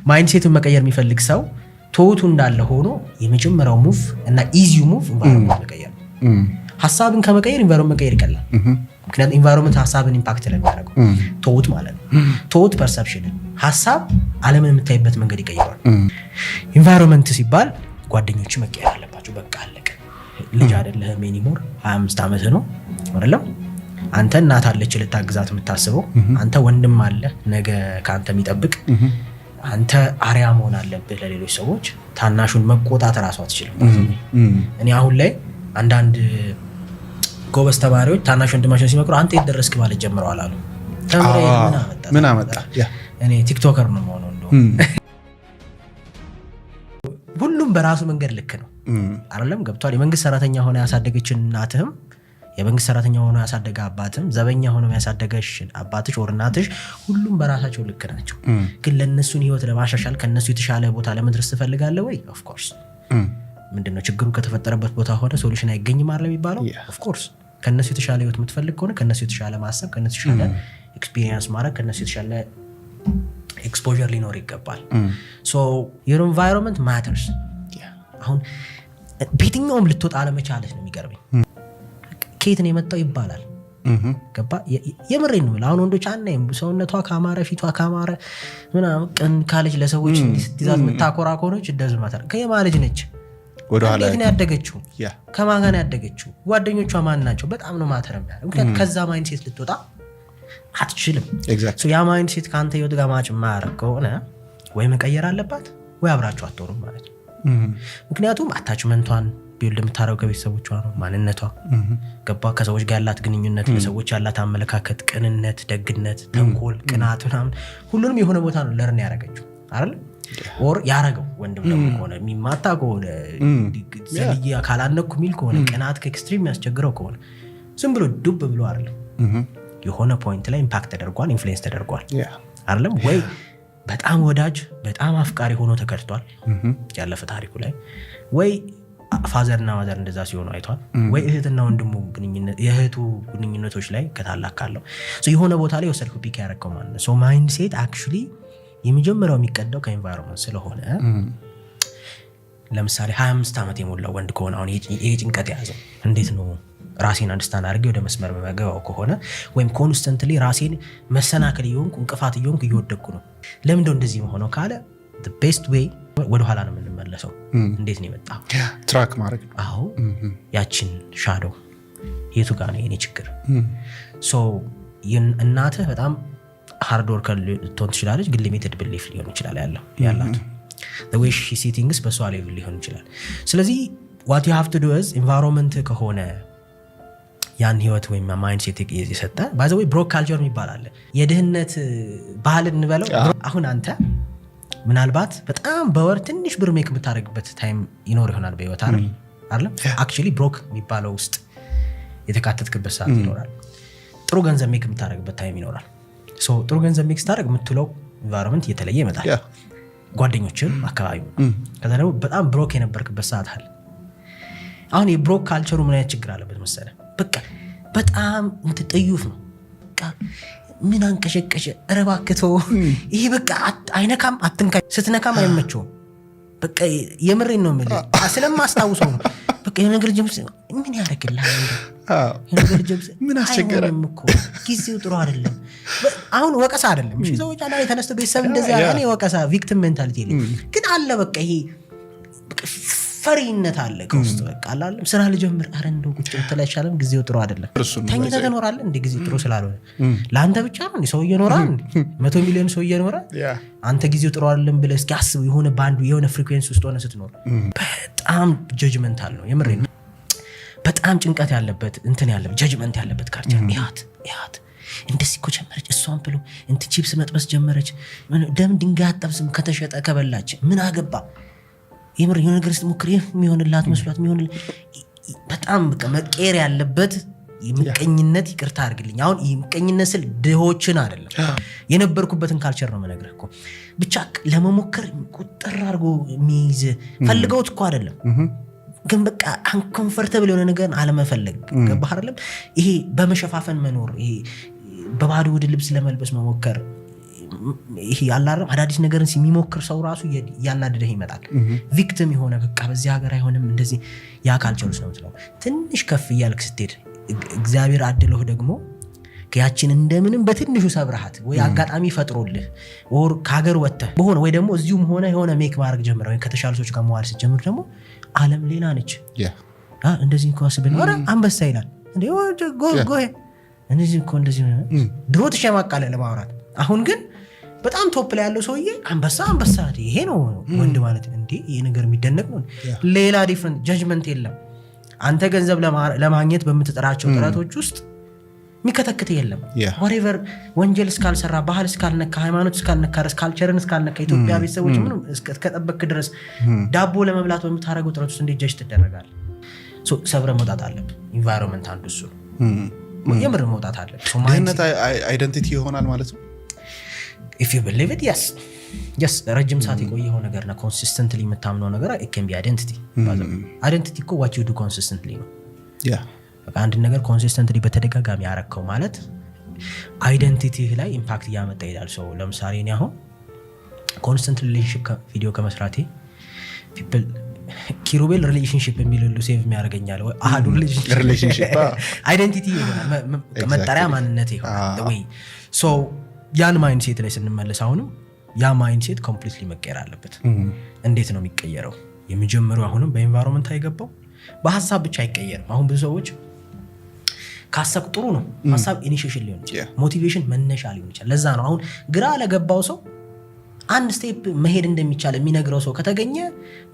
ማይንድሴቱን መቀየር የሚፈልግ ሰው ቶቱ እንዳለ ሆኖ የመጀመሪያው ሙቭ እና ኢዚው ሙቭ ኢንቫይሮንመንት መቀየር ነው። ሐሳብን ከመቀየር ኢንቫይሮንመንት መቀየር ይቀላል። ምክንያቱም ኢንቫይሮንመንት ሐሳብን ኢምፓክት ለሚያደርገው ቶት ማለት ነው። ቶት ፐርሰፕሽን ሐሳብ ዓለምን የምታይበት መንገድ ይቀይራል። ኢንቫይሮንመንት ሲባል ጓደኞች መቀየር አለባቸው። በቃ አለቀ። ልጅ አይደለህም ኤኒሞር 25 ዓመት ነው አይደለም? አንተ እናት አለች ልታግዛት የምታስበው፣ አንተ ወንድም አለ ነገ ካንተ የሚጠብቅ፣ አንተ አሪያ መሆን አለብህ ለሌሎች ሰዎች። ታናሹን መቆጣት ራሱ አትችልም። እኔ አሁን ላይ አንዳንድ ጎበዝ ተማሪዎች ታናሽ ወንድማቸው ሲመክሩ አንተ የት ደረስክ ማለት ጀምረዋል አሉ። ተምረህ ምን አመጣ? እኔ ቲክቶከር ነው የምሆነው እንደው ሁሉም በራሱ መንገድ ልክ ነው አይደለም? ገብቷል? የመንግስት ሰራተኛ ሆነ ያሳደገችን እናትህም የመንግስት ሰራተኛ ሆኖ ያሳደገ አባትም ዘበኛ ሆኖ ያሳደገሽ አባትሽ ወር እናትሽ ሁሉም በራሳቸው ልክ ናቸው። ግን ለነሱን ህይወት ለማሻሻል ከነሱ የተሻለ ቦታ ለመድረስ ትፈልጋለህ ወይ? ኦፍ ኮርስ። ምንድነው ችግሩ ከተፈጠረበት ቦታ ሆነ ሶሉሽን አይገኝም አይደል የሚባለው? ኦፍ ኮርስ። ከነሱ የተሻለ ህይወት የምትፈልግ ከሆነ ከነሱ የተሻለ ማሰብ፣ ከነሱ የተሻለ ኤክስፒሪየንስ ማድረግ፣ ከነሱ የተሻለ ኤክስፖዠር ሊኖር ይገባል። ሶ your environment matters። አሁን በየትኛውም ልትወጣ አለመቻለች ነው የሚገርመኝ። ከየት ነው የመጣው ይባላል። ገባ? የምሬን ነው። አሁን ወንዶች አናይም ሰውነቷ ካማረ ፊቷ ካማረ ምናምን ቀን ካለች ለሰዎች ስትይዛት የምታኮራ ከሆነች እንደዚህ ማተር ከየማለች ነች። እንዴት ነው ያደገችው? ከማን ጋር ነው ያደገችው? ጓደኞቿ ማን ናቸው? በጣም ነው ማተር የሚያደርገው። ምክንያቱም ከዛ ማይንድሴት ልትወጣ አትችልም። ያ ማይንድሴት ከአንተ ህይወት ጋር ማች የማያደርግ ከሆነ ወይ መቀየር አለባት ወይ አብራችሁ አትኖሩም ማለት ነው። ምክንያቱም አታችመንቷን ቢልድ የምታረገው ከቤተሰቦቿ ነው። ማንነቷ ገባ? ከሰዎች ጋር ያላት ግንኙነት፣ ለሰዎች ያላት አመለካከት፣ ቅንነት፣ ደግነት፣ ተንኮል፣ ቅናት ምናምን ሁሉንም የሆነ ቦታ ነው ለርን ያደረገችው አይደል? ኦር ያረገው ወንድም ደግሞ ከሆነ የሚማታ ከሆነ ዘልዬ ካላነኩ ሚል ከሆነ ቅናት ከኤክስትሪም ያስቸግረው ከሆነ ዝም ብሎ ዱብ ብሎ አይደለም የሆነ ፖይንት ላይ ኢምፓክት ተደርጓል፣ ኢንፍሉዌንስ ተደርጓል አይደለም ወይ? በጣም ወዳጅ በጣም አፍቃሪ ሆኖ ተከድቷል ያለፈ ታሪኩ ላይ፣ ወይ ፋዘርና ማዘር እንደዛ ሲሆኑ አይቷል፣ ወይ እህትና ወንድሙ ግንኙነት የእህቱ ግንኙነቶች ላይ ከታላቅ ካለው የሆነ ቦታ ላይ ወሰድኩ ፒክ ያደረገው ማለት ነው። ሶ ማይንድሴት አክቹሊ የመጀመሪያው የሚቀዳው ከኤንቫይሮንመንት ስለሆነ ለምሳሌ 25 ዓመት የሞላው ወንድ ከሆነ አሁን ይሄ ጭንቀት የያዘው እንዴት ነው ራሴን አንደርስታንድ አድርጌ ወደ መስመር መገባው ከሆነ ወይም ኮንስተንትሊ ራሴን መሰናከል እየሆንኩ እንቅፋት እየሆንኩ እየወደቅኩ ነው ለምንድነው እንደዚህ መሆነው ካለ the best way ወደ ኋላ ነው የምንመለሰው። እንዴት ነው የመጣው? ትራክ ማድረግ። አዎ ያችን ሻዶው የቱ ጋር ነው የኔ ችግር? ሶ እናትህ በጣም ሃርድ ወርከር ልትሆን ትችላለች፣ ግን ሊሚትድ ቢሊፍ ሊሆን ይችላል ያላት the way she see things በሷ ሌቭል ሊሆን ይችላል። ስለዚህ what you have to do is environment ከሆነ ያን ህይወት ወይም ማይንድሴት የሰጠ ባይ ዘ ወይ ብሮክ ካልቸር የሚባል የድህነት ባህል እንበለው። አሁን አንተ ምናልባት በጣም በወር ትንሽ ብር ሜክ የምታደርግበት ታይም ይኖር ይሆናል በህይወት አይደል? አክቹሊ ብሮክ የሚባለው ውስጥ የተካተትክበት ሰዓት ይኖራል። ጥሩ ገንዘብ ሜክ የምታደርግበት ታይም ይኖራል። ሶ ጥሩ ገንዘብ ሜክ ስታደርግ የምትለው ኢንቫይሮንመንት እየተለየ ይመጣል፣ ጓደኞችን፣ አካባቢው። ከዛ ደግሞ በጣም ብሮክ የነበርክበት ሰዓት አለ። አሁን የብሮክ ካልቸሩ ምን አይነት ችግር አለበት መሰለህ? በቃ በጣም ጥዩፍ ነው። በቃ ምን አንቀሸቀሸ እረባክቶ ይሄ በቃ አይነካም፣ አትንካ፣ ስትነካም አይመቸውም። በቃ የምሬን ነው የምልህ ስለማስታውሰው ነው። በቃ የነገር ጀምስ ምን ያደርግልሃል? የነገር ጀምስ ምን አስቸገረም እኮ ጊዜው ጥሩ አይደለም። አሁን ወቀሳ አይደለም እሺ፣ ሰዎች አላ የተነስተው ቤተሰብ እንደዚህ ያለ ነው ወቀሳ ቪክቲም ሜንታሊቲ ግን አለ። በቃ ይሄ ፈሪነት አለ ከውስጥ። በቃ አላለም ስራ ልጀምር አረ እንደው ቁጭ ብትል አይሻልም? ጊዜው ጥሩ አይደለም። ተኝተህ ትኖራለህ እንደ ጊዜው ጥሩ ስላልሆነ ለአንተ ብቻ ነው እንዴ? ሰው እየኖራል እንዴ? 100 ሚሊዮን ሰው እየኖረ አንተ ጊዜው ጥሩ አይደለም ብለህ እስኪ አስብ። የሆነ ባንዱ የሆነ ፍሪኩዌንሲ ውስጥ ሆነ ስትኖር በጣም ጀጅመንታል ነው የምሬ ነው። በጣም ጭንቀት ያለበት እንትን ያለበት ጀጅመንት ያለበት ካልቸር ያት እንደዚህ እኮ ጀመረች እሷን ብሎ እንት ቺፕስ መጥበስ ጀመረች። ደም ድንጋይ አጠብስም ከተሸጠ ከበላች ምን አገባ? የምር የሆነ ነገር ስትሞክር የሚሆንላት መስሏት በጣም በቃ መቀየር ያለበት የምቀኝነት ይቅርታ አድርግልኝ። አሁን የምቀኝነት ስል ድሆችን አይደለም የነበርኩበትን ካልቸር ነው የምነግርህ እኮ። ብቻ ለመሞከር ቁጥር አድርጎ የሚይዝ ፈልገውት እኮ አይደለም፣ ግን በቃ አንኮምፈርተብል የሆነ ነገር አለመፈለግ ገባህ አይደለም? ይሄ በመሸፋፈን መኖር፣ ይሄ በባዶ ወደ ልብስ ለመልበስ መሞከር ይሄ ያላረም አዳዲስ ነገርን ሲሚሞክር ሰው ራሱ ያናደደህ ይመጣል። ቪክቲም የሆነ በቃ በዚህ ሀገር አይሆንም እንደዚህ ያ ካልቸሩስ ነው የምትለው። ትንሽ ከፍ እያልክ ስትሄድ እግዚአብሔር አድሎህ ደግሞ ያችን እንደምንም በትንሹ ሰብረሃት ወይ አጋጣሚ ፈጥሮልህ ወር ከሀገር ወጥተህ በሆነ ወይ ደግሞ እዚሁም ሆነ የሆነ ሜክ ማድረግ ጀምረህ ወይ ከተሻሉ ሰዎች ጋር መዋል ስትጀምር ደግሞ ዓለም ሌላ ነች። እንደዚህ እንኳን ስብል ኧረ አንበሳ ይላል እንዴ ጎ እንደዚህ እኮ እንደዚህ ድሮ ተሸማቃለህ ለማውራት። አሁን ግን በጣም ቶፕ ላይ ያለው ሰውዬ አንበሳ ይሄ ነው ወንድ ማለት እንዴ ይሄ ነገር የሚደነቅ ነው። ሌላ ዲፍረንት ጀጅመንት የለም። አንተ ገንዘብ ለማግኘት በምትጠራቸው ጥረቶች ውስጥ የሚከተክት የለም። whatever ወንጀል እስካልሰራ ባህል እስካልነካ ሃይማኖት እስካልነካ ካልቸርን እስካልነካ ኢትዮጵያ ቤተሰቦች ምንም እስከተጠበቅ ድረስ ዳቦ ለመብላት በምታረገው ጥረት ውስጥ እንዴት ጀጅ ትደረጋለህ? ሶ ሰብረ መውጣት አለብህ። ኢንቫይሮንመንት አንዱ እሱ የምር መውጣት አለብህ። ሶ ድህነት አይደንቲቲ ይሆናል ማለት ነው። if you believe it yes ረጅም ሰዓት የቆየው ነገር ነው ኮንሲስተንትሊ የምታምነው ነገር it can be identity እኮ what you do consistently ነው። በቃ አንድ ነገር ኮንሲስተንትሊ በተደጋጋሚ ያረከው ማለት አይደንቲቲ ላይ ኢምፓክት እያመጣ ይላል። ሰው ለምሳሌ እኔ አሁን ኮንስተንት ሪሌሽንሺፕ ቪዲዮ ከመስራቴ people ኪሩቤል ሪሌሽንሺፕ የሚልሉ ሴቭ የሚያደርገኛል ወይ አሃዱ ሪሌሽንሺፕ አይደንቲቲ ይሆናል መጠሪያ ማንነት ይሆናል ወይ ሶ ያን ማይንድሴት ላይ ስንመለስ አሁንም ያ ማይንድሴት ኮምፕሊትሊ መቀየር አለበት። እንዴት ነው የሚቀየረው? የሚጀምረው አሁንም በኤንቫይሮንመንት አይገባው በሐሳብ ብቻ አይቀየርም። አሁን ብዙ ሰዎች ካሰብ ጥሩ ነው ሐሳብ ኢኒሺዬሽን ሊሆን ይችላል ሞቲቬሽን መነሻ ሊሆን ይችላል። ለዛ ነው አሁን ግራ ለገባው ሰው አንድ ስቴፕ መሄድ እንደሚቻል የሚነግረው ሰው ከተገኘ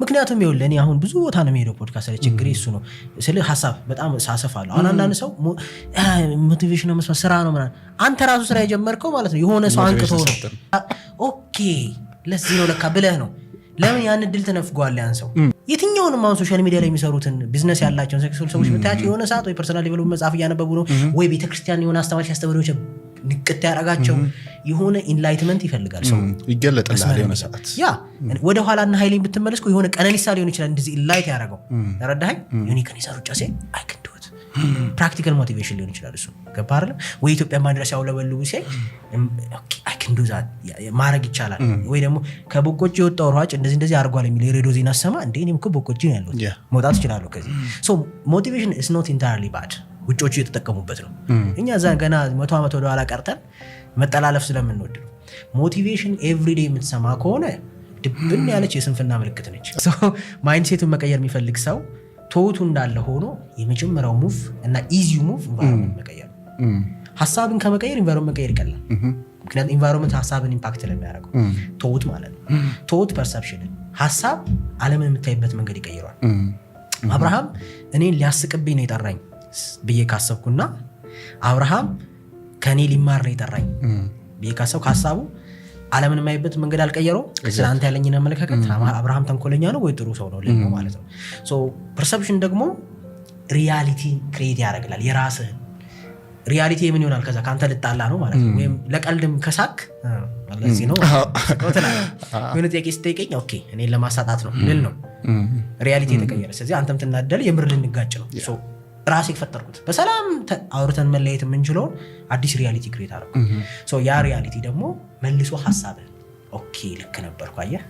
ምክንያቱም ይኸውልህ እኔ አሁን ብዙ ቦታ ነው የምሄደው ፖድካስት ላይ ችግሬ እሱ ነው ስለ ሐሳብ በጣም ሳሰፋለሁ። አሁን አንዳንድ ሰው ሞቲቬሽን ነው መስማት ስራ ነው ምናምን አንተ ራሱ ስራ የጀመርከው ማለት ነው የሆነ ሰው አንቅቶ ነው ኦኬ ለዚህ ነው ለካ ብለህ ነው ለምን ያን እድል ተነፍጓል ያን ሰው የትኛውንም አሁን ሶሻል ሚዲያ ላይ የሚሰሩትን ቢዝነስ ያላቸውን ሰክሰስፉል ሰዎች ብታያቸው የሆነ ሰዓት ወይ ፐርሰናል ዴቨሎፕመንት መጽሐፍ እያነበቡ ነው ወይ ቤተክርስቲያን የሆነ አስተማሪ ሲያስተምሩ ንቅት ያረጋቸው የሆነ ኢንላይትመንት ይፈልጋል ሰው ይገለጥላል የሆነ ሰዓት ያ ወደ ኋላና ኃይሌን ብትመለስኩ የሆነ ቀነኒሳ ሊሆን ይችላል እንደዚህ ኢንላይት ያረጋው ተረዳኸኝ የሆነ ከኒሳ ሩጫ ሲል አይ ካን ዱ ኢት ፕራክቲካል ሞቲቬሽን ሊሆን ይችላል እሱ ገባ አይደል ወይ ኢትዮጵያ ማድረስ ያውለበልቡ ሲል ኦኬ አይ ካን ዱ ዛት ማድረግ ይቻላል ወይ ደግሞ ከቦቆጂ የወጣው ሯጭ እንደዚህ አርጓል የሚል የሬዲዮ ዜና ሰማ እንዴ እኔም እኮ ቦቆጂ ነው ያለው መውጣት ይችላል ከዚህ ሶ ሞቲቬሽን ኢዝ ኖት ኢንታይርሊ ባድ ውጮቹ እየተጠቀሙበት ነው። እኛ እዛ ገና 100 ዓመት ወደ ኋላ ቀርተን መጠላለፍ ስለምንወድ ነው። ሞቲቬሽን ኤቭሪዴይ የምትሰማ ከሆነ ድብን ያለች የስንፍና ምልክት ነች። ሶ ማይንድሴቱን መቀየር የሚፈልግ ሰው ቶቱ እንዳለ ሆኖ የመጀመሪያው ሙቭ እና ኢዚው ሙቭ ኢንቫይሮንመንት መቀየር ነው። ሐሳብን ከመቀየር ኢንቫይሮንመንት መቀየር ይቀላል። ምክንያቱም ኢንቫይሮንመንት ሐሳብን ኢምፓክት ለሚያደርገው ቶት ማለት ነው። ቶት ፐርሰፕሽን ሐሳብ ዓለምን የምታይበት መንገድ ይቀይራል። አብርሃም እኔን ሊያስቅብኝ ነው የጠራኝ ብዬ ካሰብኩና አብርሃም ከኔ ሊማር ነው የጠራኝ ብዬ ካሰብኩ ሐሳቡ ዓለምን የማይበት መንገድ አልቀየረው። ስለአንተ ያለኝን አመለካከት አብርሃም ተንኮለኛ ነው ወይ ጥሩ ሰው ነው ልነው ማለት ነው። ሶ ፐርሰፕሽን ደግሞ ሪያሊቲ ክሬት ያደርግላል። የራስህን ሪያሊቲ ምን ይሆናል ከዛ ካንተ ልጣላ ነው ማለት ነው። ወይም ለቀልድም ከሳክ ለዚህ ነው ምን ጥያቄ ስትጠይቀኝ ኦኬ እኔን ለማሳጣት ነው ልል ነው ሪያሊቲ የተቀየረ። ስለዚህ አንተም ትናደል የምር ልንጋጭ ነው። ሶ ራሴ ፈጠርኩት በሰላም አውርተን መለየት የምንችለው አዲስ ሪያሊቲ ክሬት አደረኩ። ሶ ያ ሪያሊቲ ደግሞ መልሶ ሐሳብህ ኦኬ ልክ ነበርኩ አየህ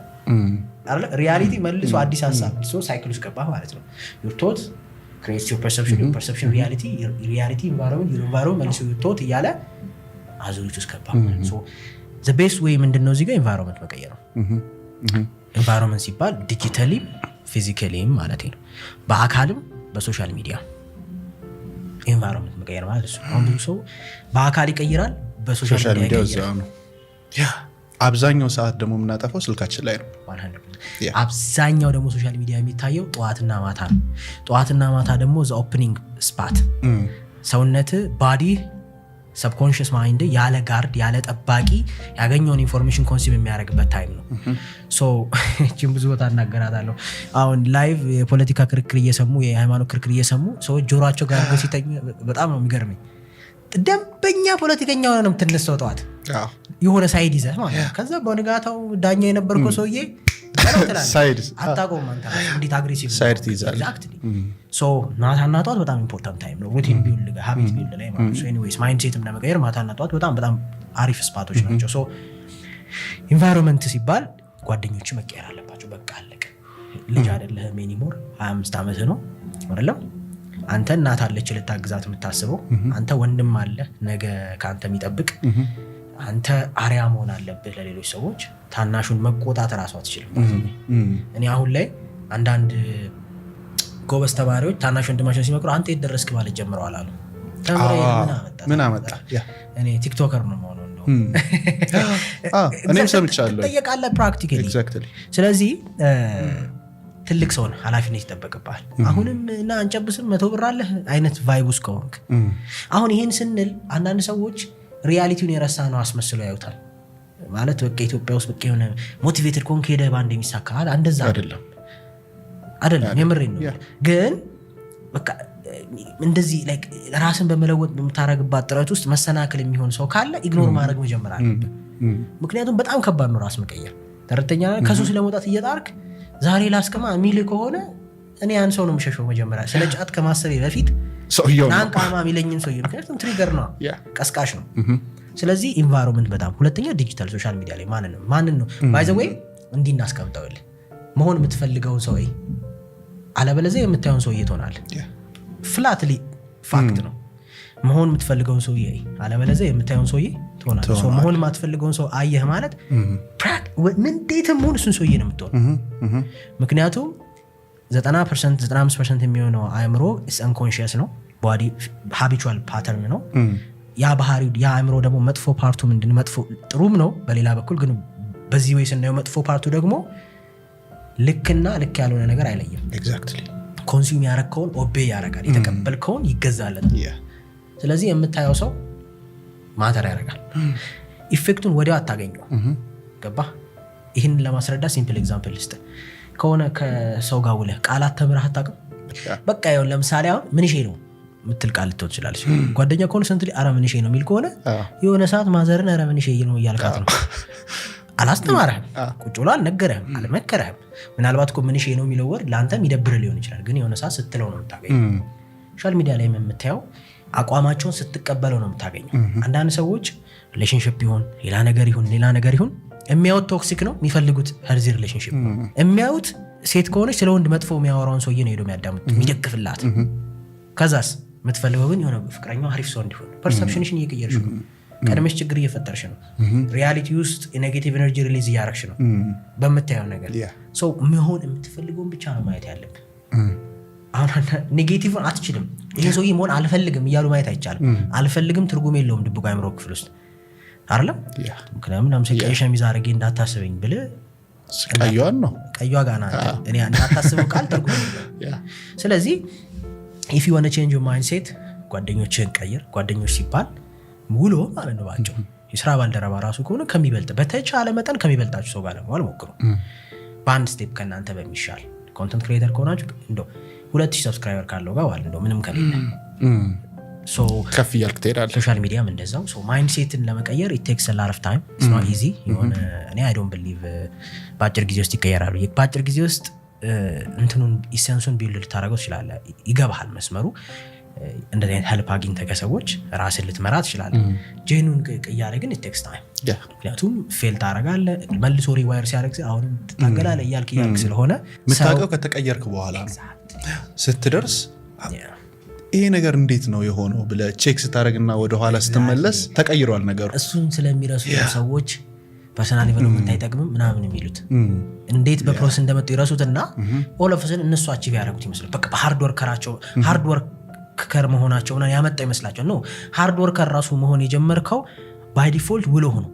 አይደል ሪያሊቲ መልሶ አዲስ ሐሳብ ሶ ሳይክል ውስጥ ገባህ ማለት ነው። your thought creates your perception your perception reality environment your environment መልሶ your thought እያለ አዙሪት ውስጥ ገባህ። ሶ the best way ምንድነው እዚህ ጋር environment መቀየር ነው። environment ሲባል ዲጂታሊ ፊዚካሊም ማለት ነው በአካልም በሶሻል ሚዲያ ኢንቫይሮንመንት መቀየር ማለት ነው። አሁን ብዙ ሰው በአካል ይቀይራል በሶሻል ሚዲያ ይቀይራል። አብዛኛው ሰዓት ደግሞ የምናጠፋው ስልካችን ላይ ነው። አብዛኛው ደግሞ ሶሻል ሚዲያ የሚታየው ጠዋትና ማታ ነው። ጠዋትና ማታ ደግሞ ዘ ኦፕኒንግ ስፓት ሰውነት ባዲ ሰብኮንሽስ ማይንድ ያለ ጋርድ ያለ ጠባቂ ያገኘውን ኢንፎርሜሽን ኮንሱም የሚያደርግበት ታይም ነው። ሶ እቺም ብዙ ቦታ እናገራታለሁ። አሁን ላይቭ የፖለቲካ ክርክር እየሰሙ የሃይማኖት ክርክር እየሰሙ ሰዎች ጆሮአቸው ጋር ሲተኙ በጣም ነው የሚገርመኝ። ደንበኛ ፖለቲከኛ ሆነ ነው የምትነሳው ጠዋት የሆነ ሳይድ ይዘህ ማለት ነው። ከዛ በንጋታው ዳኛ የነበርከው ሰውዬ ሳይድ አታቆም አንተ እንዴት አግሬሲቭ ሳይድ ትይዛለህ። ኤግዛክትሊ ሶ ማታና ጠዋት በጣም ኢምፖርታንት ታይም ነው ሩቲን ቢልድ ሃቢት ቢልድ ላይ ማለት ነው። ኤኒዌይስ ማይንድሴትም ለመቀየር ማታና ጠዋት በጣም አሪፍ ስፓቶች ናቸው። ሶ ኢንቫይሮንመንት ሲባል ጓደኞች መቀየር አለባቸው። በቃ አለቀ። ልጅ አይደለህም ኤኒሞር 25 ዓመት ነው አይደለም። አንተ እናት አለች ልታግዛት የምታስበው፣ አንተ ወንድም አለ ነገ ከአንተ የሚጠብቅ፣ አንተ አሪያ መሆን አለብህ ለሌሎች ሰዎች። ታናሹን መቆጣት ራሱ አትችልም። እኔ አሁን ላይ አንዳንድ ጎበዝ ተማሪዎች ታናሽ ወንድማቸው ሲመክሩ አንተ የት ደረስክ ማለት ጀምረዋል አሉ። ምን አመጣ? እኔ ቲክቶከር ነው የምሆነው እንደው እኔም ሰምቻለሁ። ትጠየቃለህ ፕራክቲካሊ። ስለዚህ ትልቅ ሰውን ኃላፊነት ይጠበቅብሃል። አሁንም እና አንጨብስም 100 ብር አለህ አይነት ቫይብ ውስጥ ከሆንክ አሁን ይሄን ስንል አንዳንድ ሰዎች ሪያሊቲውን የረሳ ነው አስመስለው ያዩታል። ማለት በቃ ኢትዮጵያ ውስጥ በቃ የሆነ ሞቲቬትድ ኮንክ ሄደህ ባንድ የሚሳካል እንደዛ አይደለም። የምሬን ነው። ግን በቃ እንደዚህ ላይክ ራስን በመለወጥ በምታረግባት ጥረት ውስጥ መሰናክል የሚሆን ሰው ካለ ኢግኖር ማድረግ መጀመር አለብህ። ምክንያቱም በጣም ከባድ ነው ራስ መቀየር። ተረተኛ ከሱስ ለመውጣት እየጣርክ ዛሬ ላስቀማ ሚል ከሆነ እኔ ያን ሰው ነው የምሸሸው። መጀመሪያ ስለ ጫት ከማሰቤ በፊት ሰውየው ናንቃማ የሚለኝን ሰውየው፣ ምክንያቱም ትሪገር ነው፣ ቀስቃሽ ነው። ስለዚህ ኢንቫይሮንመንት በጣም ሁለተኛ ዲጂታል ሶሻል ሚዲያ ላይ ማንን ነው ባይ ዘ ዌይ እንዲህ እናስቀምጠውልህ መሆን የምትፈልገውን ሰው አለበለዚያ የምታየውን ሰውዬ ትሆናለህ። ፍላትሊ ፋክት ነው። መሆን የምትፈልገውን ሰውዬ አለበለዚያ የምታየውን ሰውዬ ትሆናለህ። ሶ መሆን የማትፈልገውን ሰው አየህ ማለት እንዴትም ሆን እሱን ሰውዬ ነው የምትሆነው። ምክንያቱም 90% 95% የሚሆነው አእምሮ አንኮንሺየስ ነው። ቦዲ ሃቢቹዋል ፓተርን ነው። ያ ባህሪው ያ አእምሮ ደግሞ መጥፎ ፓርቱ ምንድን መጥፎ ጥሩም ነው በሌላ በኩል ግን በዚህ ወይ ስናየው መጥፎ ፓርቱ ደግሞ ልክና ልክ ያልሆነ ነገር አይለይም። ኤግዛክትሊ ኮንሱም ያረከውን ኦቤ ያረጋል፣ የተቀበልከውን ይገዛለት። ስለዚህ የምታየው ሰው ማተር ያረጋል። ኢፌክቱን ወዲያው አታገኘው። ገባ? ይህን ለማስረዳት ሲምፕል ኤግዛምፕል ልስጥ። ከሆነ ከሰው ጋር ውለህ ቃላት ተምረህ አታውቅም። በቃ ይሁን ለምሳሌ አሁን ምን ይሄ ነው ምትል ቃል ልትሆን ትችላለች። ጓደኛ ከሆነ ስንት አረ ምን ይሄ ነው የሚል ከሆነ የሆነ ሰዓት ማዘርን አረ ምን ይሄ ነው እያልካት ነው። አላስተማረህም፣ ቁጭ ብሎ አልነገረህም፣ አልመከረህም። ምናልባት እኮ ምን ይሄ ነው የሚለው ወር ለአንተም ይደብርህ ሊሆን ይችላል፣ ግን የሆነ ሰዓት ስትለው ነው የምታገኘው። ሶሻል ሚዲያ ላይ የምታየው አቋማቸውን ስትቀበለው ነው የምታገኘው። አንዳንድ ሰዎች ሪሌሽንሺፕ ይሁን ሌላ ነገር ይሁን የሚያዩት ቶክሲክ ነው፣ የሚፈልጉት ሄልዚ ሪሌሽንሺፕ ነው። የሚያዩት ሴት ከሆነች ስለ ወንድ መጥፎ የሚያወራውን ሰውዬ ነው ሄዶ የሚያዳምጥ የሚደግፍላት። ከዛስ የምትፈልገው ግን የሆነ ፍቅረኛው አሪፍ ሰው እንዲሆን ፐርሰፕሽንሽን እየቀየርሽ ነው። ቀድመሽ ችግር እየፈጠርሽ ነው። ሪያሊቲ ውስጥ የኔጌቲቭ ኤነርጂ ሪሊዝ እያረግሽ ነው በምታየው ነገር። ሰው መሆን የምትፈልገውን ብቻ ነው ማየት ያለብን። አሁን ኔጌቲቭን አትችልም። ይሄ ሰውዬ መሆን አልፈልግም እያሉ ማየት አይቻልም። አልፈልግም ትርጉም የለውም ድብቁ አእምሮ ክፍል ውስጥ አይደለም። ምክንያቱም ለምሳሌ ቀይ ሸሚዝ አድርጌ እንዳታስበኝ ብለህ ቀይዋን ነው ቀይዋ ጋር ናት እኔ እንዳታስበው ቃል ትርጉም የለውም። ስለዚህ if you want to change your mindset ጓደኞችን ቀይር። ጓደኞች ሲባል ሙሉ ማለት ነው ባጭሩ የስራ ባልደረባ ራሱ ከሆነ ከሚበልጥ በተቻለ መጠን ከሚበልጣችሁ ሰው ጋር ለመዋል ሞክሩ። በአንድ ስቴፕ ከእናንተ በሚሻል ኮንተንት ክሪኤተር ከሆናችሁ እንደው 2000 ሰብስክራይበር ካለው ጋር ዋል እንደው ምንም ከሌለ ሶ ከፍ እያልክ ትሄዳለህ። ሶሻል ሚዲያም እንደዛው። ሶ ማይንድሴትን ለመቀየር it takes a lot of time, it's not easy። የሆነ እኔ I don't believe በአጭር ጊዜ ውስጥ ይቀየራሉ። በአጭር ጊዜ ውስጥ እንትኑን ኢሰንሱን ቢልድ ልታደርገው ትችላለህ። ይገባሃል መስመሩ። እንደዚህ አይነት ሄልፕ አግኝተህ ከሰዎች ራስን ልትመራ ትችላለህ። ጄኑን ቅያሬ ግን it takes time። ምክንያቱም ፌል ታደርጋለህ፣ መልሶ ሪዋየር ሲያደርግ አሁንም ትታገላለህ እያልክ ስለሆነ የምታውቀው ከተቀየርክ በኋላ ስትደርስ ይሄ ነገር እንዴት ነው የሆነው ብለህ ቼክ ስታደርግና ወደኋላ ስትመለስ ተቀይሯል ነገሩ። እሱን ስለሚረሱ ሰዎች ፐርሰናል ዲቨሎፕመንት አይጠቅምም ምናምን የሚሉት እንዴት በፕሮሰስ እንደመጡ ይረሱትና ኦል ኦፍ ሰን እነሱ አቺቭ ያደረጉት ይመስላል። በቃ ሃርድ ወርከራቸው ሃርድ ወርከር መሆናቸውና ያመጣ ይመስላቸው ነው። ሃርድ ወርከር ራሱ መሆን የጀመርከው ባይ ዲፎልት ውሎ ሆኖ